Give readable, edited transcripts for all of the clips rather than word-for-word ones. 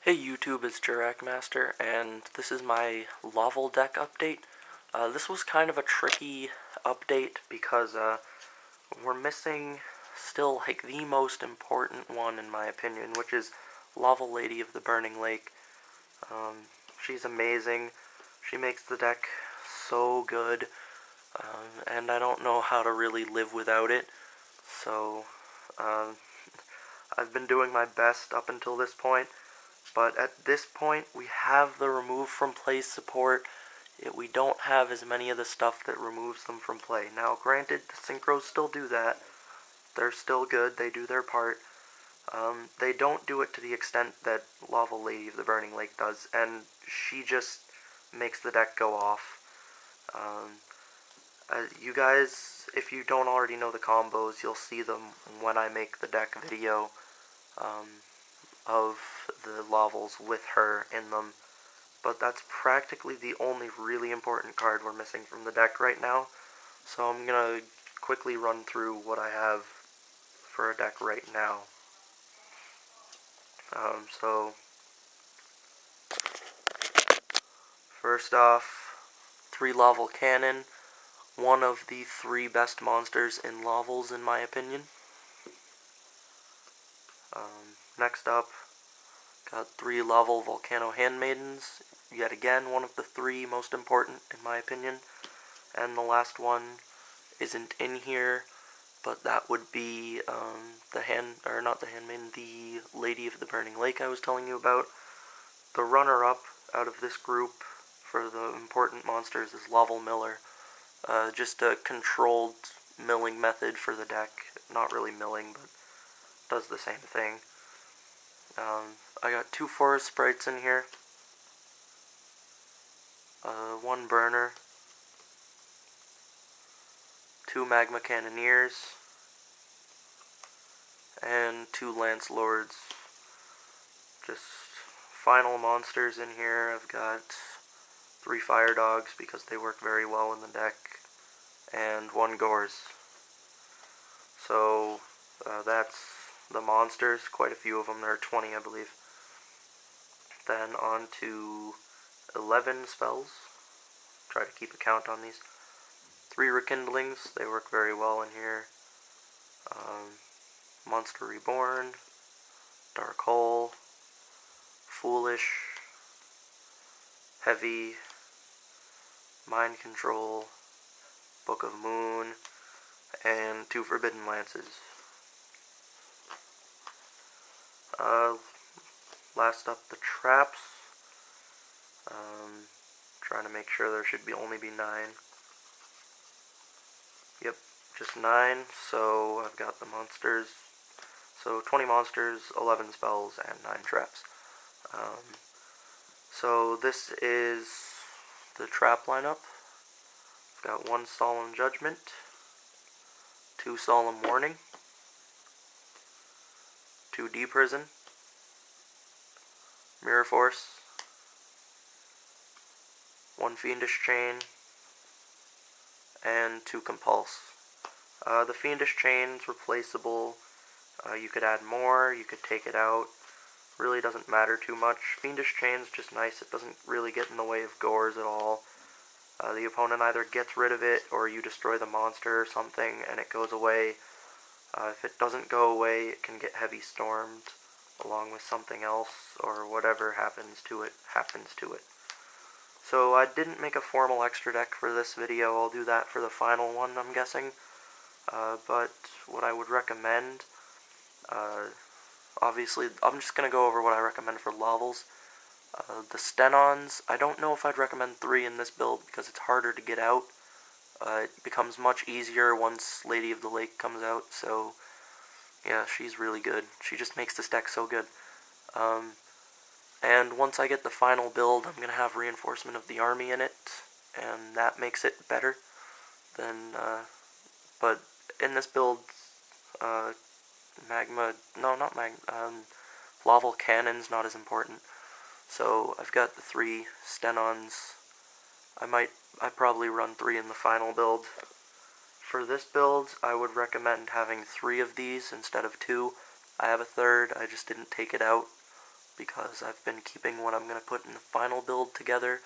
Hey YouTube, it's jurracmaster, and this is my Laval deck update. This was kind of a tricky update because we're missing still like the most important one in my opinion, which is Laval Lady of the Burning Lake. She's amazing. She makes the deck so good, and I don't know how to really live without it. So I've been doing my best up until this point. But at this point, we have the remove from play support. We don't have as many of the stuff that removes them from play. Now, granted, the synchros still do that. They're still good. They do their part. They don't do it to the extent that Laval Lady of the Burning Lake does, and she just makes the deck go off. You guys, if you don't already know the combos, you'll see them when I make the deck video. Of the Lavals with her in them, but that's practically the only really important card we're missing from the deck right now, so I'm gonna quickly run through what I have for a deck right now. So first off, 3 Laval Cannon, one of the 3 best monsters in Lavals in my opinion. Next up, got 3 Laval Volcano Handmaidens, yet again one of the 3 most important in my opinion. And the last one isn't in here, but that would be the Lady of the Burning Lake I was telling you about. The runner-up out of this group for the important monsters is Laval Miller. Just a controlled milling method for the deck. Not really milling, but does the same thing. I got 2 forest sprites in here, 1 burner, 2 magma cannoneers, and 2 lance lords. Just final monsters in here. I've got 3 fire dogs because they work very well in the deck, and 1 gores. So that's the monsters, quite a few of them. There are 20, I believe. Then on to 11 spells. Try to keep a count on these. 3 rekindlings, they work very well in here. Monster Reborn, Dark Hole, Foolish, Heavy, Mind Control, Book of Moon, and 2 Forbidden Lances. Last up, the traps. Trying to make sure there should only be 9. Yep, just 9. So I've got the monsters. So 20 monsters, 11 spells, and 9 traps. So this is the trap lineup. I've got 1 Solemn Judgment, 2 Solemn Warning, 2 Deprison, Mirror Force, 1 Fiendish Chain, and 2 Compulse. The Fiendish Chain's replaceable. You could add more, you could take it out. Really doesn't matter too much. Fiendish Chain's just nice. It doesn't really get in the way of gores at all. The opponent either gets rid of it or you destroy the monster or something and it goes away. If it doesn't go away, it can get heavy stormed along with something else, or whatever happens to it. So I didn't make a formal extra deck for this video. I'll do that for the final one, I'm guessing. But what I would recommend, obviously, I'm just going to go over what I recommend for Lavals. The Stenons, I don't know if I'd recommend 3 in this build because it's harder to get out. It becomes much easier once Lady of the Lake comes out, so yeah, she's really good. She just makes this deck so good. And once I get the final build, I'm going to have Reinforcement of the Army in it, and that makes it better than, but in this build, Laval Cannon's not as important. So I've got the 3 Stenons. I probably run 3 in the final build. For this build, I would recommend having 3 of these instead of 2. I have a third, I just didn't take it out. because I've been keeping what I'm going to put in the final build together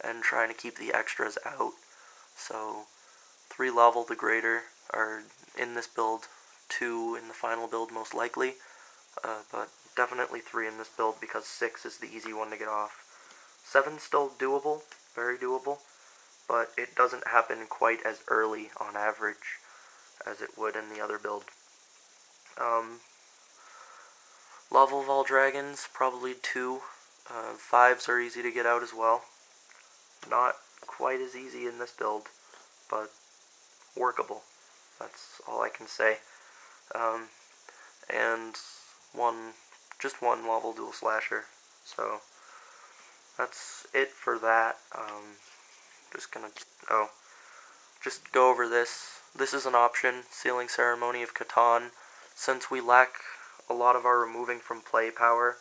and trying to keep the extras out. So 3 Laval Degrader are in this build, 2 in the final build most likely, but definitely 3 in this build because 6 is the easy one to get off. 7's still doable, very doable, but it doesn't happen quite as early on average as it would in the other build. Laval Vol Dragons, probably 2. 5s are easy to get out as well. Not quite as easy in this build, but workable. That's all I can say. And just one Laval Dual Slasher. So that's it for that. Just go over this. This is an option, Sealing Ceremony of Catan. Since we lack a lot of our removing from play power,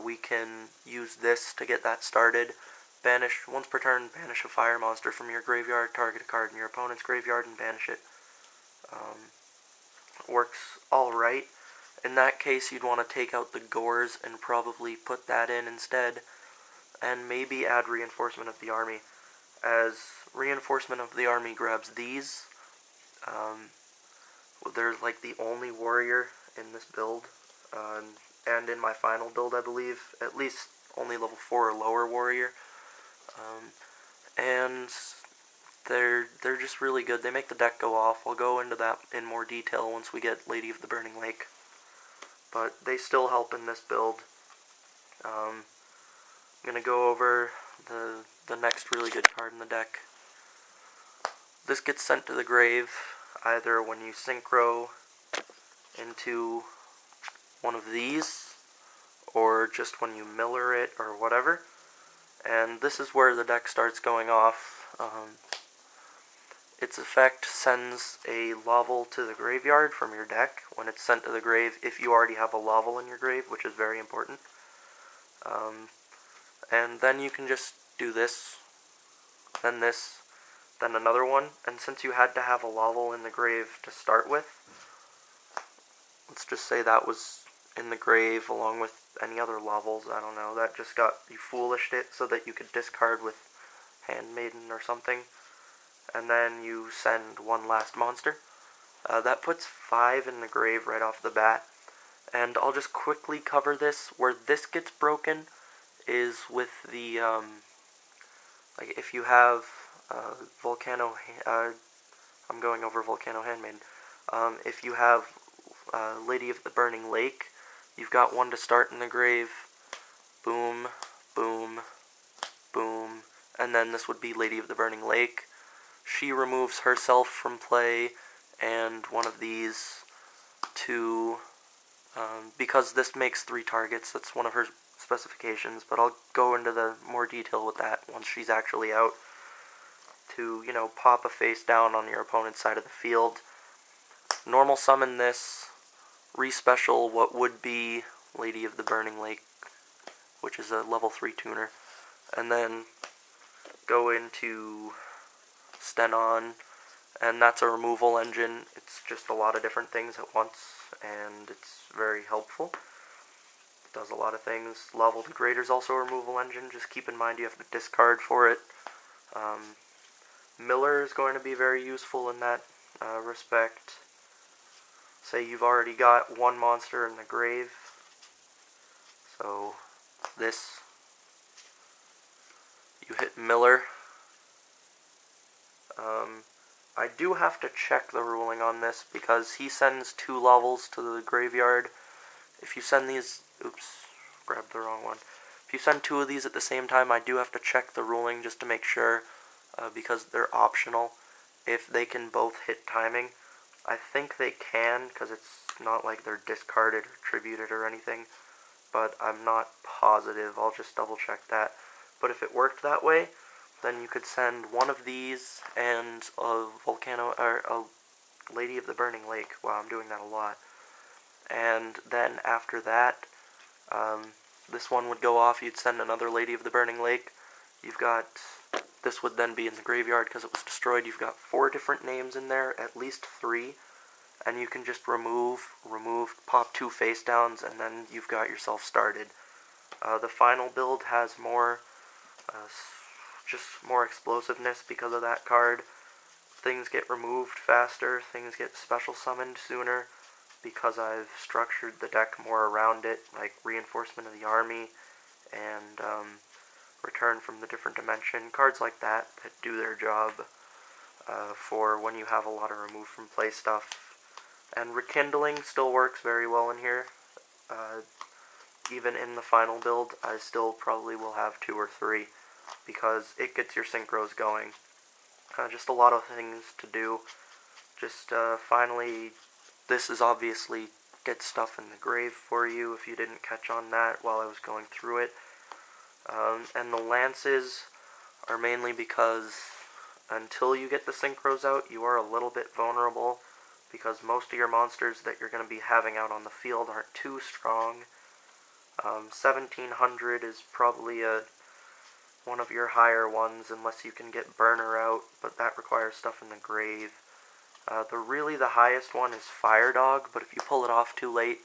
we can use this to get that started. Once per turn, banish a fire monster from your graveyard, target a card in your opponent's graveyard, and banish it. Works alright. In that case, you'd want to take out the Gores and probably put that in instead, and maybe add Reinforcement of the Army, as Reinforcement of the Army grabs these. They're like the only warrior in this build, and in my final build, I believe, at least only level 4 or lower warrior. And they're just really good. They make the deck go off. I'll go into that in more detail once we get Lady of the Burning Lake. But they still help in this build. I'm going to go over the next really good card in the deck. This gets sent to the grave either when you synchro into one of these, or just when you miller it, or whatever. And this is where the deck starts going off. Its effect sends a Laval to the graveyard from your deck when it's sent to the grave, if you already have a Laval in your grave, which is very important. And then you can just do this, then another one, and since you had to have a Laval in the grave to start with, let's just say that was in the grave along with any other Lavals, I don't know, that just you foolished it so that you could discard with Handmaiden or something, and then you send one last monster. That puts 5 in the grave right off the bat, and I'll just quickly cover this. Where this gets broken is with the, like if you have I'm going over Volcano Handmaiden. If you have Lady of the Burning Lake, you've got one to start in the grave, boom, boom, boom, and then this would be Lady of the Burning Lake. She removes herself from play, and one of these to, because this makes 3 targets, that's one of her specifications, but I'll go into the more detail with that once she's actually out, to, pop a face down on your opponent's side of the field. Normal summon this, respecial what would be Lady of the Burning Lake, which is a level 3 tuner, and then go into Stenon, and that's a removal engine. It's just a lot of different things at once, and it's very helpful. It does a lot of things. Laval Degrader is also a removal engine. Just keep in mind you have to discard for it. Miller is going to be very useful in that respect. Say you've already got one monster in the grave, so this, you hit Miller. I do have to check the ruling on this because he sends 2 Lavals to the graveyard. If you send these, oops, grabbed the wrong one. If you send 2 of these at the same time, I do have to check the ruling just to make sure, because they're optional, if they can both hit timing. I think they can, because it's not like they're discarded or tributed or anything, but I'm not positive. I'll just double check that. But if it worked that way, then you could send one of these and a Lady of the Burning Lake. Wow, I'm doing that a lot. And then after that, this one would go off. You'd send another Lady of the Burning Lake. This would then be in the graveyard because it was destroyed. You've got 4 different names in there, at least 3, and you can just remove, pop 2 face downs, and then you've got yourself started. The final build has more, just more explosiveness because of that card. Things get removed faster, things get special summoned sooner, because I've structured the deck more around it, like Reinforcement of the Army, and Return from the Different Dimension, cards like that that do their job for when you have a lot of remove from play stuff. And Rekindling still works very well in here. Even in the final build, I still probably will have 2 or 3, because it gets your synchros going. Just a lot of things to do. Just finally, this is obviously Get Stuff in the Grave for you, if you didn't catch on that while I was going through it. And the lances are mainly because until you get the synchros out, you are a little bit vulnerable, because most of your monsters that you're going to be having out on the field aren't too strong. 1700 is probably one of your higher ones, unless you can get Burner out, but that requires Stuff in the Grave. The highest one is Fire Dog, but if you pull it off too late,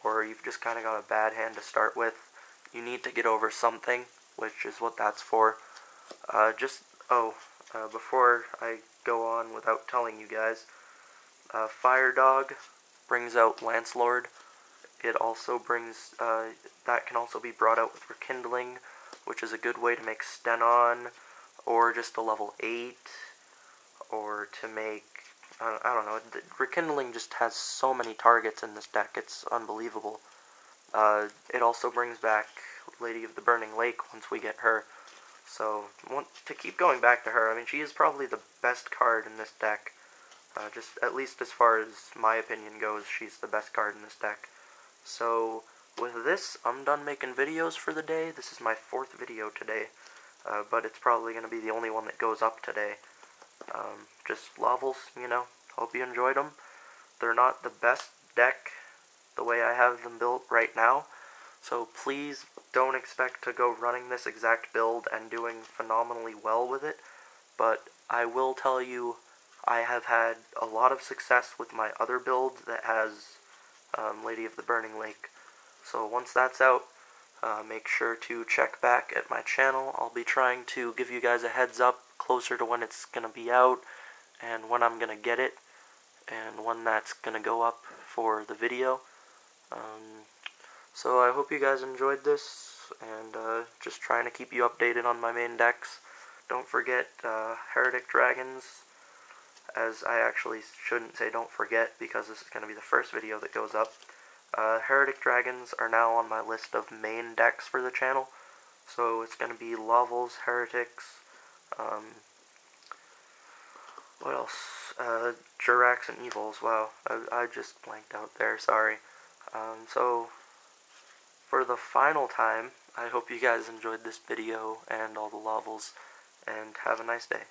or you've just kind of got a bad hand to start with, you need to get over something, which is what that's for. Before I go on without telling you guys, Fire Dog brings out Lancelord. It also brings, that can also be brought out with Rekindling, which is a good way to make Stenon, or just a level 8, or to make, I don't know, Rekindling just has so many targets in this deck, it's unbelievable. It also brings back Lady of the Burning Lake once we get her. So, to keep going back to her, I mean, she is probably the best card in this deck. Just, at least as far as my opinion goes, she's the best card in this deck. So, with this, I'm done making videos for the day. This is my 4th video today, but it's probably going to be the only one that goes up today. Just levels, you know, hope you enjoyed them. They're not the best deck the way I have them built right now, so please don't expect to go running this exact build and doing phenomenally well with it, but I will tell you I have had a lot of success with my other build that has Lady of the Burning Lake. So once that's out, make sure to check back at my channel. I'll be trying to give you guys a heads up closer to when it's going to be out, and when I'm going to get it, and when that's going to go up for the video. So I hope you guys enjoyed this, and just trying to keep you updated on my main decks. Don't forget Heretic Dragons, as I actually shouldn't say don't forget, because this is going to be the first video that goes up. Heretic Dragons are now on my list of main decks for the channel, so it's going to be Lavals, Heretics, what else? Jurracs and Evils. Wow, I just blanked out there, sorry. So, for the final time, I hope you guys enjoyed this video and all the Lavals, and have a nice day.